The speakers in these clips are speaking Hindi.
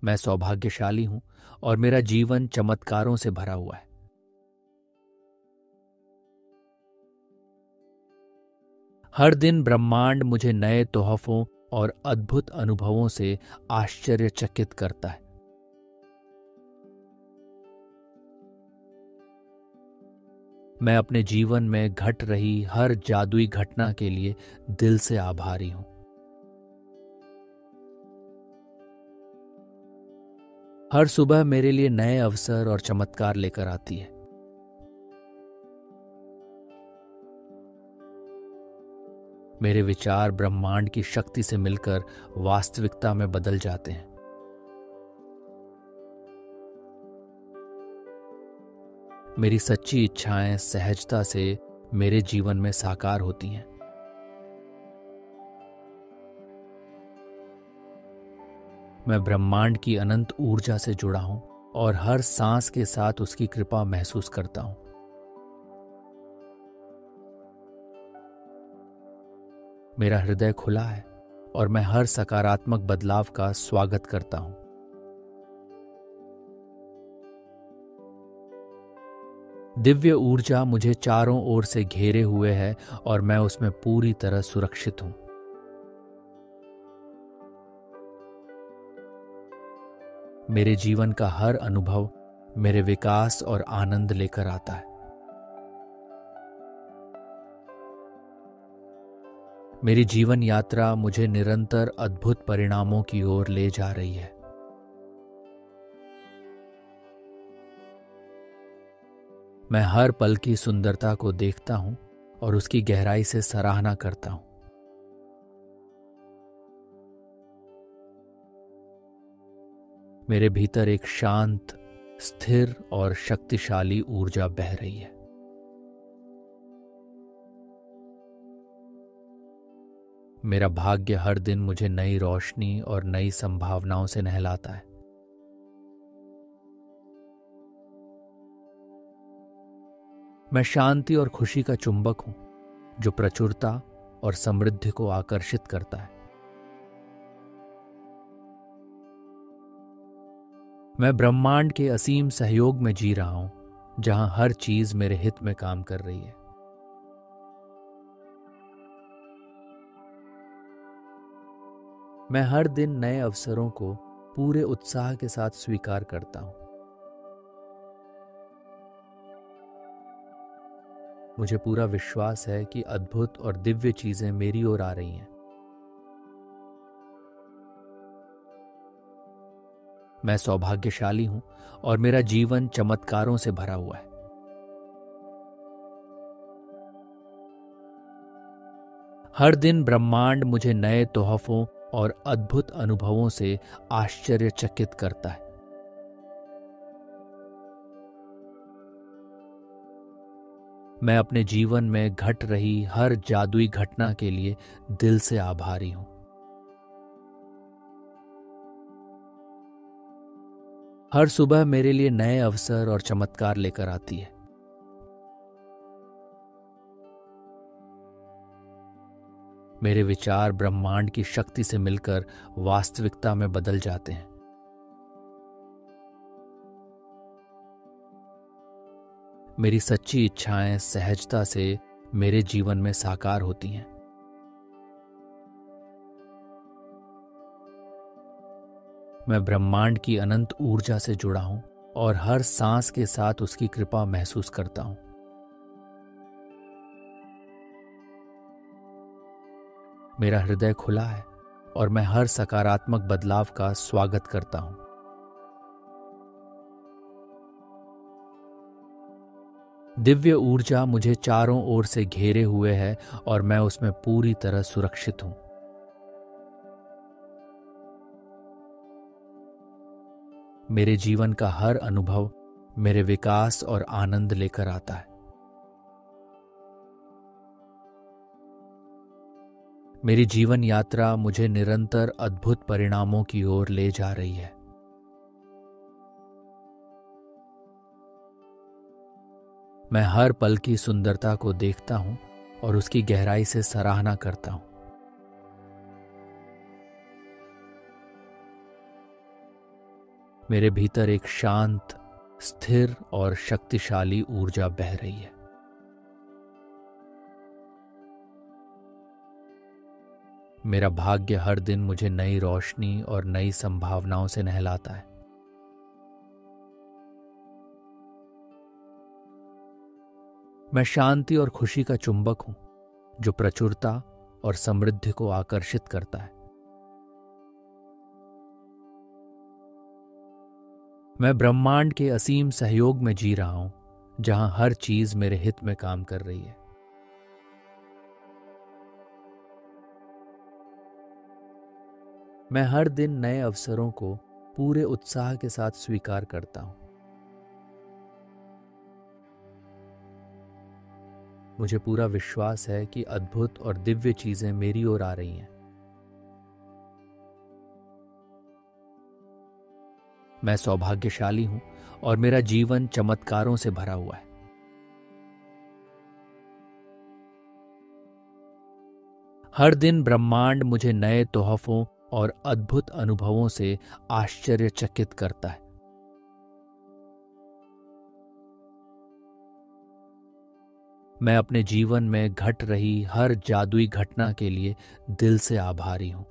मैं सौभाग्यशाली हूं और मेरा जीवन चमत्कारों से भरा हुआ है। हर दिन ब्रह्मांड मुझे नए तोहफों और अद्भुत अनुभवों से आश्चर्यचकित करता है। मैं अपने जीवन में घट रही हर जादुई घटना के लिए दिल से आभारी हूं। हर सुबह मेरे लिए नए अवसर और चमत्कार लेकर आती है। मेरे विचार ब्रह्मांड की शक्ति से मिलकर वास्तविकता में बदल जाते हैं। मेरी सच्ची इच्छाएं सहजता से मेरे जीवन में साकार होती हैं। मैं ब्रह्मांड की अनंत ऊर्जा से जुड़ा हूं और हर सांस के साथ उसकी कृपा महसूस करता हूं। मेरा हृदय खुला है और मैं हर सकारात्मक बदलाव का स्वागत करता हूं। दिव्य ऊर्जा मुझे चारों ओर से घेरे हुए है और मैं उसमें पूरी तरह सुरक्षित हूं। मेरे जीवन का हर अनुभव मेरे विकास और आनंद लेकर आता है। मेरी जीवन यात्रा मुझे निरंतर अद्भुत परिणामों की ओर ले जा रही है। मैं हर पल की सुंदरता को देखता हूं और उसकी गहराई से सराहना करता हूं। मेरे भीतर एक शांत, स्थिर और शक्तिशाली ऊर्जा बह रही है। मेरा भाग्य हर दिन मुझे नई रोशनी और नई संभावनाओं से नहलाता है। मैं शांति और खुशी का चुंबक हूं, जो प्रचुरता और समृद्धि को आकर्षित करता है। मैं ब्रह्मांड के असीम सहयोग में जी रहा हूं, जहां हर चीज मेरे हित में काम कर रही है। मैं हर दिन नए अवसरों को पूरे उत्साह के साथ स्वीकार करता हूं। मुझे पूरा विश्वास है कि अद्भुत और दिव्य चीजें मेरी ओर आ रही हैं। मैं सौभाग्यशाली हूं और मेरा जीवन चमत्कारों से भरा हुआ है। हर दिन ब्रह्मांड मुझे नए तोहफों और अद्भुत अनुभवों से आश्चर्यचकित करता है। मैं अपने जीवन में घट रही हर जादुई घटना के लिए दिल से आभारी हूं। हर सुबह मेरे लिए नए अवसर और चमत्कार लेकर आती है। मेरे विचार ब्रह्मांड की शक्ति से मिलकर वास्तविकता में बदल जाते हैं। मेरी सच्ची इच्छाएं सहजता से मेरे जीवन में साकार होती हैं। मैं ब्रह्मांड की अनंत ऊर्जा से जुड़ा हूं और हर सांस के साथ उसकी कृपा महसूस करता हूं। मेरा हृदय खुला है और मैं हर सकारात्मक बदलाव का स्वागत करता हूं। दिव्य ऊर्जा मुझे चारों ओर से घेरे हुए है और मैं उसमें पूरी तरह सुरक्षित हूं। मेरे जीवन का हर अनुभव मेरे विकास और आनंद लेकर आता है। मेरी जीवन यात्रा मुझे निरंतर अद्भुत परिणामों की ओर ले जा रही है। मैं हर पल की सुंदरता को देखता हूं और उसकी गहराई से सराहना करता हूं। मेरे भीतर एक शांत, स्थिर और शक्तिशाली ऊर्जा बह रही है। मेरा भाग्य हर दिन मुझे नई रोशनी और नई संभावनाओं से नहलाता है। मैं शांति और खुशी का चुंबक हूं, जो प्रचुरता और समृद्धि को आकर्षित करता है। मैं ब्रह्मांड के असीम सहयोग में जी रहा हूं, जहां हर चीज मेरे हित में काम कर रही है। मैं हर दिन नए अवसरों को पूरे उत्साह के साथ स्वीकार करता हूं। मुझे पूरा विश्वास है कि अद्भुत और दिव्य चीजें मेरी ओर आ रही हैं। मैं सौभाग्यशाली हूं और मेरा जीवन चमत्कारों से भरा हुआ है। हर दिन ब्रह्मांड मुझे नए तोहफों और अद्भुत अनुभवों से आश्चर्यचकित करता है। मैं अपने जीवन में घट रही हर जादुई घटना के लिए दिल से आभारी हूं।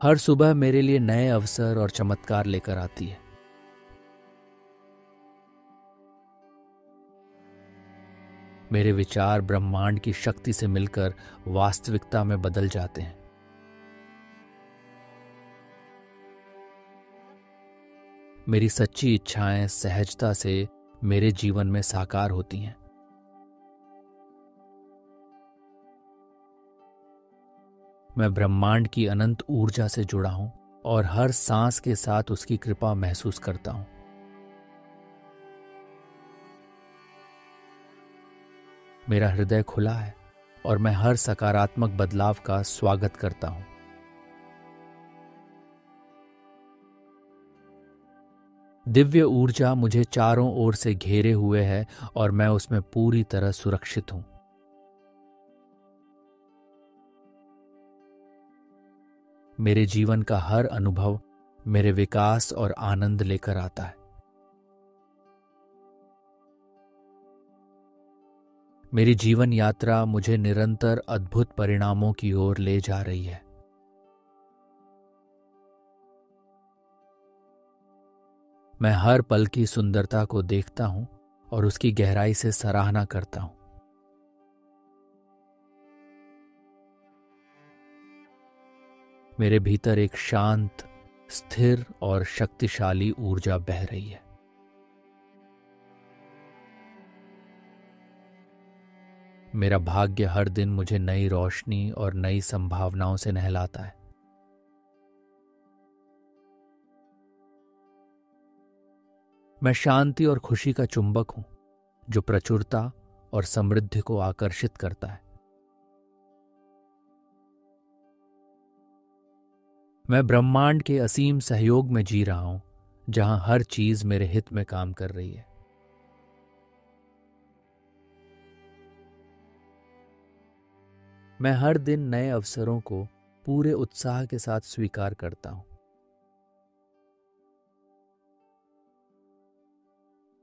हर सुबह मेरे लिए नए अवसर और चमत्कार लेकर आती है। मेरे विचार ब्रह्मांड की शक्ति से मिलकर वास्तविकता में बदल जाते हैं। मेरी सच्ची इच्छाएं सहजता से मेरे जीवन में साकार होती हैं। मैं ब्रह्मांड की अनंत ऊर्जा से जुड़ा हूं और हर सांस के साथ उसकी कृपा महसूस करता हूं। मेरा हृदय खुला है और मैं हर सकारात्मक बदलाव का स्वागत करता हूं। दिव्य ऊर्जा मुझे चारों ओर से घेरे हुए है और मैं उसमें पूरी तरह सुरक्षित हूं। मेरे जीवन का हर अनुभव मेरे विकास और आनंद लेकर आता है। मेरी जीवन यात्रा मुझे निरंतर अद्भुत परिणामों की ओर ले जा रही है। मैं हर पल की सुंदरता को देखता हूं और उसकी गहराई से सराहना करता हूं। मेरे भीतर एक शांत, स्थिर और शक्तिशाली ऊर्जा बह रही है। मेरा भाग्य हर दिन मुझे नई रोशनी और नई संभावनाओं से नहलाता है। मैं शांति और खुशी का चुंबक हूं, जो प्रचुरता और समृद्धि को आकर्षित करता है। मैं ब्रह्मांड के असीम सहयोग में जी रहा हूं, जहां हर चीज मेरे हित में काम कर रही है। मैं हर दिन नए अवसरों को पूरे उत्साह के साथ स्वीकार करता हूं।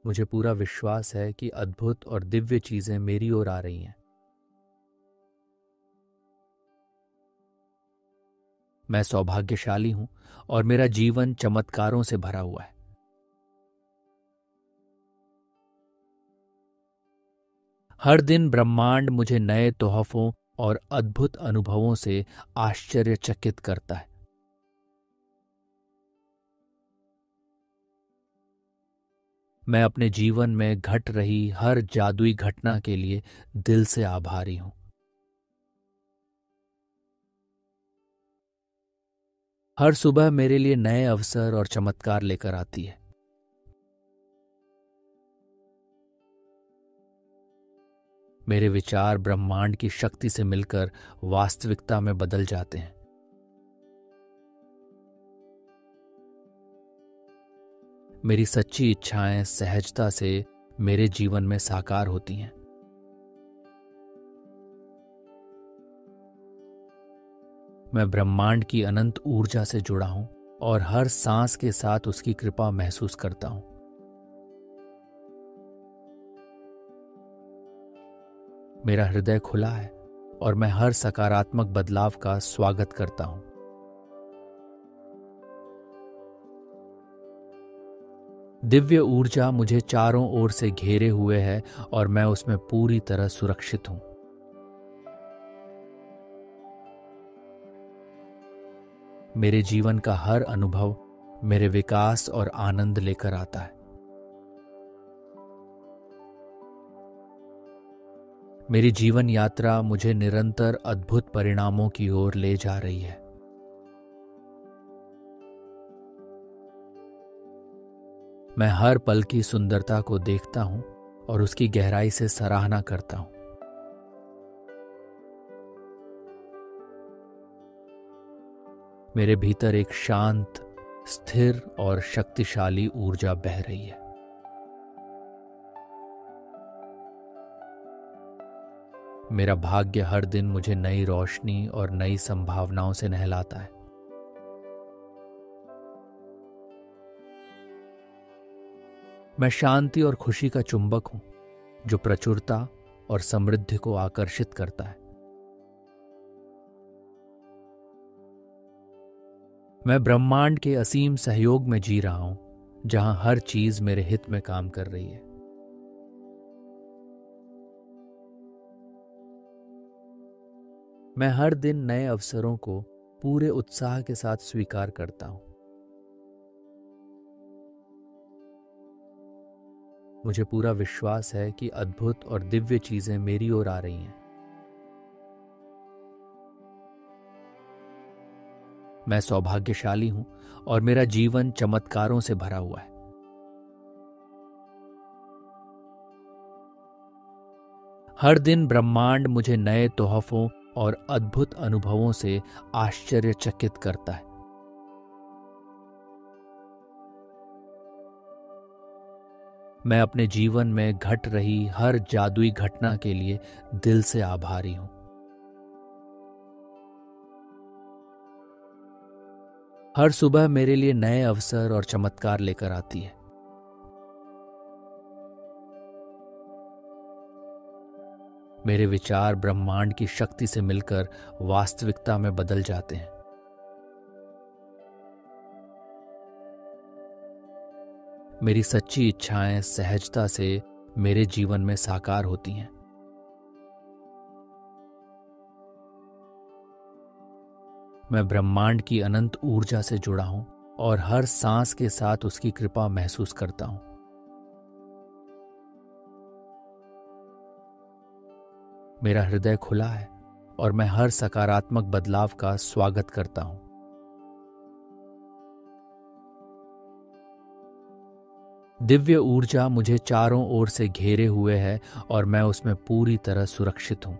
मुझे पूरा विश्वास है कि अद्भुत और दिव्य चीजें मेरी ओर आ रही हैं। मैं सौभाग्यशाली हूं और मेरा जीवन चमत्कारों से भरा हुआ है। हर दिन ब्रह्मांड मुझे नए तोहफों और अद्भुत अनुभवों से आश्चर्यचकित करता है। मैं अपने जीवन में घट रही हर जादुई घटना के लिए दिल से आभारी हूं। हर सुबह मेरे लिए नए अवसर और चमत्कार लेकर आती है। मेरे विचार ब्रह्मांड की शक्ति से मिलकर वास्तविकता में बदल जाते हैं। मेरी सच्ची इच्छाएं सहजता से मेरे जीवन में साकार होती हैं। मैं ब्रह्मांड की अनंत ऊर्जा से जुड़ा हूं और हर सांस के साथ उसकी कृपा महसूस करता हूं। मेरा हृदय खुला है और मैं हर सकारात्मक बदलाव का स्वागत करता हूं। दिव्य ऊर्जा मुझे चारों ओर से घेरे हुए है और मैं उसमें पूरी तरह सुरक्षित हूं। मेरे जीवन का हर अनुभव मेरे विकास और आनंद लेकर आता है। मेरी जीवन यात्रा मुझे निरंतर अद्भुत परिणामों की ओर ले जा रही है। मैं हर पल की सुंदरता को देखता हूं और उसकी गहराई से सराहना करता हूं। मेरे भीतर एक शांत, स्थिर और शक्तिशाली ऊर्जा बह रही है। मेरा भाग्य हर दिन मुझे नई रोशनी और नई संभावनाओं से नहलाता है। मैं शांति और खुशी का चुंबक हूं, जो प्रचुरता और समृद्धि को आकर्षित करता है। मैं ब्रह्मांड के असीम सहयोग में जी रहा हूं, जहां हर चीज मेरे हित में काम कर रही है। मैं हर दिन नए अवसरों को पूरे उत्साह के साथ स्वीकार करता हूं। मुझे पूरा विश्वास है कि अद्भुत और दिव्य चीजें मेरी ओर आ रही हैं। मैं सौभाग्यशाली हूं और मेरा जीवन चमत्कारों से भरा हुआ है। हर दिन ब्रह्मांड मुझे नए तोहफों और अद्भुत अनुभवों से आश्चर्यचकित करता है। मैं अपने जीवन में घट रही हर जादुई घटना के लिए दिल से आभारी हूं। हर सुबह मेरे लिए नए अवसर और चमत्कार लेकर आती है। मेरे विचार ब्रह्मांड की शक्ति से मिलकर वास्तविकता में बदल जाते हैं। मेरी सच्ची इच्छाएं सहजता से मेरे जीवन में साकार होती हैं। मैं ब्रह्मांड की अनंत ऊर्जा से जुड़ा हूं और हर सांस के साथ उसकी कृपा महसूस करता हूं। मेरा हृदय खुला है और मैं हर सकारात्मक बदलाव का स्वागत करता हूं। दिव्य ऊर्जा मुझे चारों ओर से घेरे हुए है और मैं उसमें पूरी तरह सुरक्षित हूं।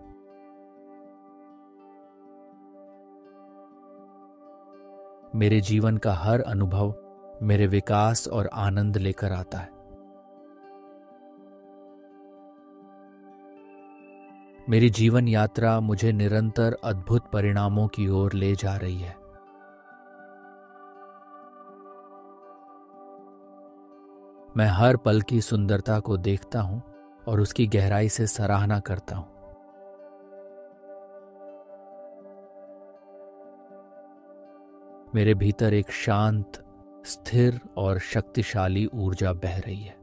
मेरे जीवन का हर अनुभव मेरे विकास और आनंद लेकर आता है। मेरी जीवन यात्रा मुझे निरंतर अद्भुत परिणामों की ओर ले जा रही है। मैं हर पल की सुंदरता को देखता हूं और उसकी गहराई से सराहना करता हूं। मेरे भीतर एक शांत, स्थिर और शक्तिशाली ऊर्जा बह रही है।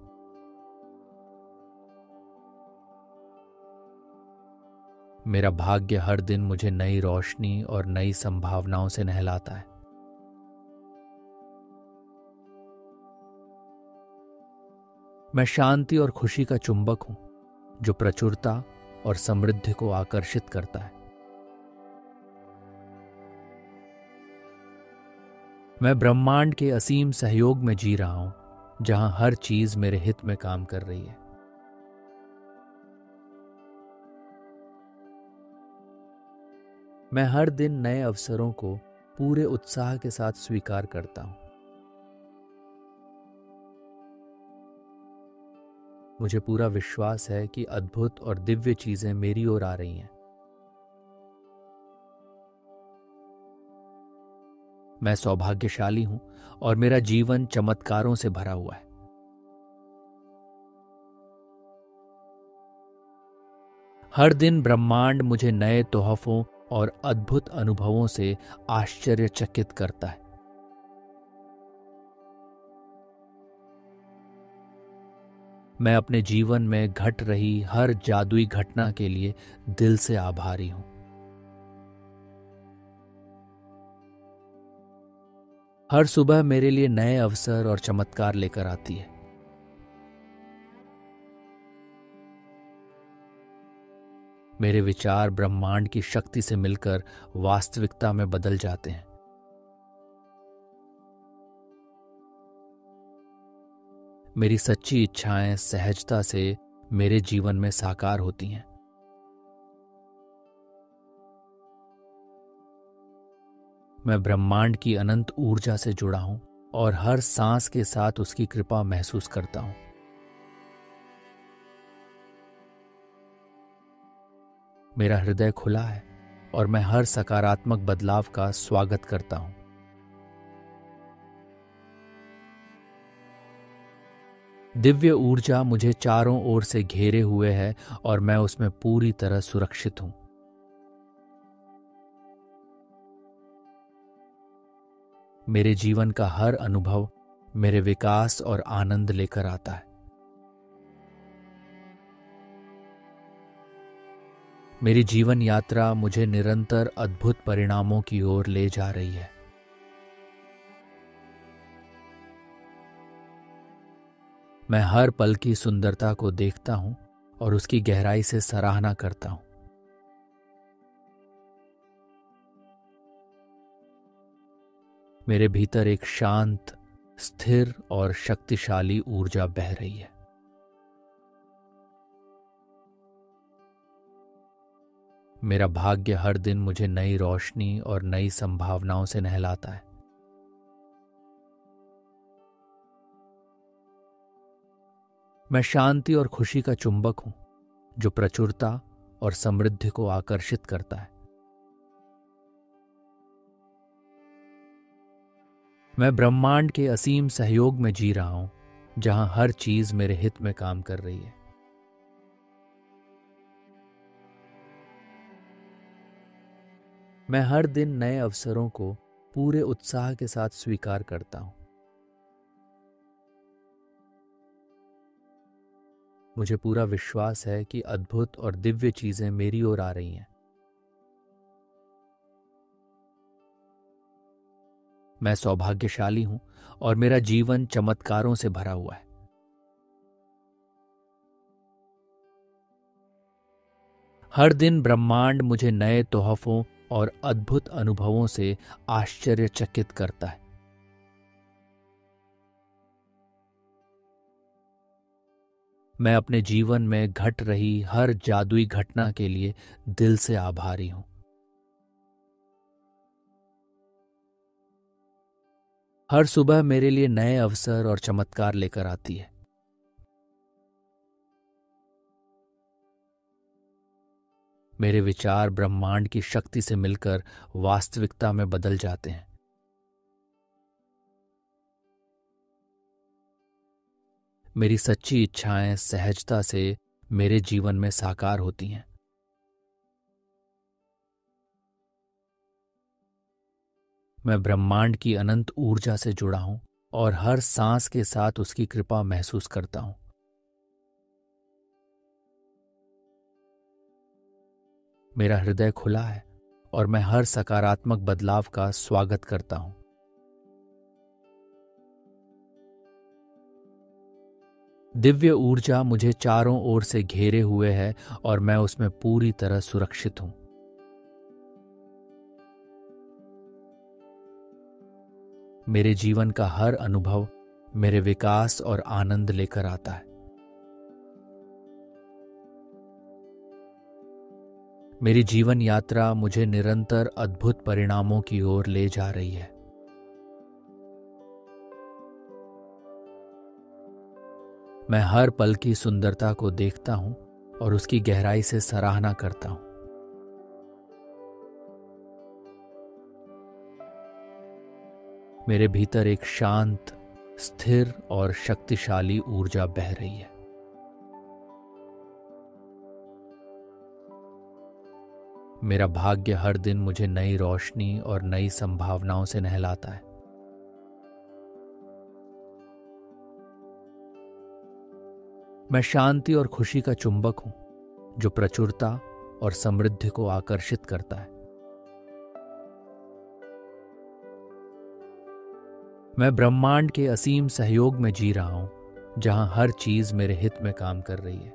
मेरा भाग्य हर दिन मुझे नई रोशनी और नई संभावनाओं से नहलाता है। मैं शांति और खुशी का चुंबक हूं, जो प्रचुरता और समृद्धि को आकर्षित करता है। मैं ब्रह्मांड के असीम सहयोग में जी रहा हूं, जहां हर चीज मेरे हित में काम कर रही है। मैं हर दिन नए अवसरों को पूरे उत्साह के साथ स्वीकार करता हूं। मुझे पूरा विश्वास है कि अद्भुत और दिव्य चीजें मेरी ओर आ रही हैं। मैं सौभाग्यशाली हूं और मेरा जीवन चमत्कारों से भरा हुआ है। हर दिन ब्रह्मांड मुझे नए तोहफों और अद्भुत अनुभवों से आश्चर्यचकित करता है। मैं अपने जीवन में घट रही हर जादुई घटना के लिए दिल से आभारी हूं। हर सुबह मेरे लिए नए अवसर और चमत्कार लेकर आती है। मेरे विचार ब्रह्मांड की शक्ति से मिलकर वास्तविकता में बदल जाते हैं। मेरी सच्ची इच्छाएं सहजता से मेरे जीवन में साकार होती हैं। मैं ब्रह्मांड की अनंत ऊर्जा से जुड़ा हूं और हर सांस के साथ उसकी कृपा महसूस करता हूं। मेरा हृदय खुला है और मैं हर सकारात्मक बदलाव का स्वागत करता हूं। दिव्य ऊर्जा मुझे चारों ओर से घेरे हुए है और मैं उसमें पूरी तरह सुरक्षित हूं। मेरे जीवन का हर अनुभव मेरे विकास और आनंद लेकर आता है। मेरी जीवन यात्रा मुझे निरंतर अद्भुत परिणामों की ओर ले जा रही है। मैं हर पल की सुंदरता को देखता हूं और उसकी गहराई से सराहना करता हूं। मेरे भीतर एक शांत, स्थिर और शक्तिशाली ऊर्जा बह रही है। मेरा भाग्य हर दिन मुझे नई रोशनी और नई संभावनाओं से नहलाता है। मैं शांति और खुशी का चुंबक हूं जो प्रचुरता और समृद्धि को आकर्षित करता है। मैं ब्रह्मांड के असीम सहयोग में जी रहा हूं जहां हर चीज मेरे हित में काम कर रही है। मैं हर दिन नए अवसरों को पूरे उत्साह के साथ स्वीकार करता हूं। मुझे पूरा विश्वास है कि अद्भुत और दिव्य चीजें मेरी ओर आ रही हैं। मैं सौभाग्यशाली हूं और मेरा जीवन चमत्कारों से भरा हुआ है। हर दिन ब्रह्मांड मुझे नए तोहफों और अद्भुत अनुभवों से आश्चर्यचकित करता है। मैं अपने जीवन में घट रही हर जादुई घटना के लिए दिल से आभारी हूं। हर सुबह मेरे लिए नए अवसर और चमत्कार लेकर आती है। मेरे विचार ब्रह्मांड की शक्ति से मिलकर वास्तविकता में बदल जाते हैं। मेरी सच्ची इच्छाएं सहजता से मेरे जीवन में साकार होती हैं। मैं ब्रह्मांड की अनंत ऊर्जा से जुड़ा हूं और हर सांस के साथ उसकी कृपा महसूस करता हूं। मेरा हृदय खुला है और मैं हर सकारात्मक बदलाव का स्वागत करता हूं। दिव्य ऊर्जा मुझे चारों ओर से घेरे हुए है और मैं उसमें पूरी तरह सुरक्षित हूं। मेरे जीवन का हर अनुभव मेरे विकास और आनंद लेकर आता है। मेरी जीवन यात्रा मुझे निरंतर अद्भुत परिणामों की ओर ले जा रही है। मैं हर पल की सुंदरता को देखता हूं और उसकी गहराई से सराहना करता हूं। मेरे भीतर एक शांत, स्थिर और शक्तिशाली ऊर्जा बह रही है। मेरा भाग्य हर दिन मुझे नई रोशनी और नई संभावनाओं से नहलाता है। मैं शांति और खुशी का चुंबक हूं, जो प्रचुरता और समृद्धि को आकर्षित करता है। मैं ब्रह्मांड के असीम सहयोग में जी रहा हूं, जहां हर चीज मेरे हित में काम कर रही है।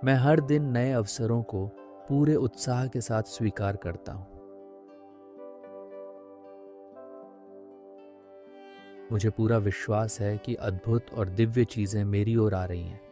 मैं हर दिन नए अवसरों को पूरे उत्साह के साथ स्वीकार करता हूं। मुझे पूरा विश्वास है कि अद्भुत और दिव्य चीजें मेरी ओर आ रही हैं।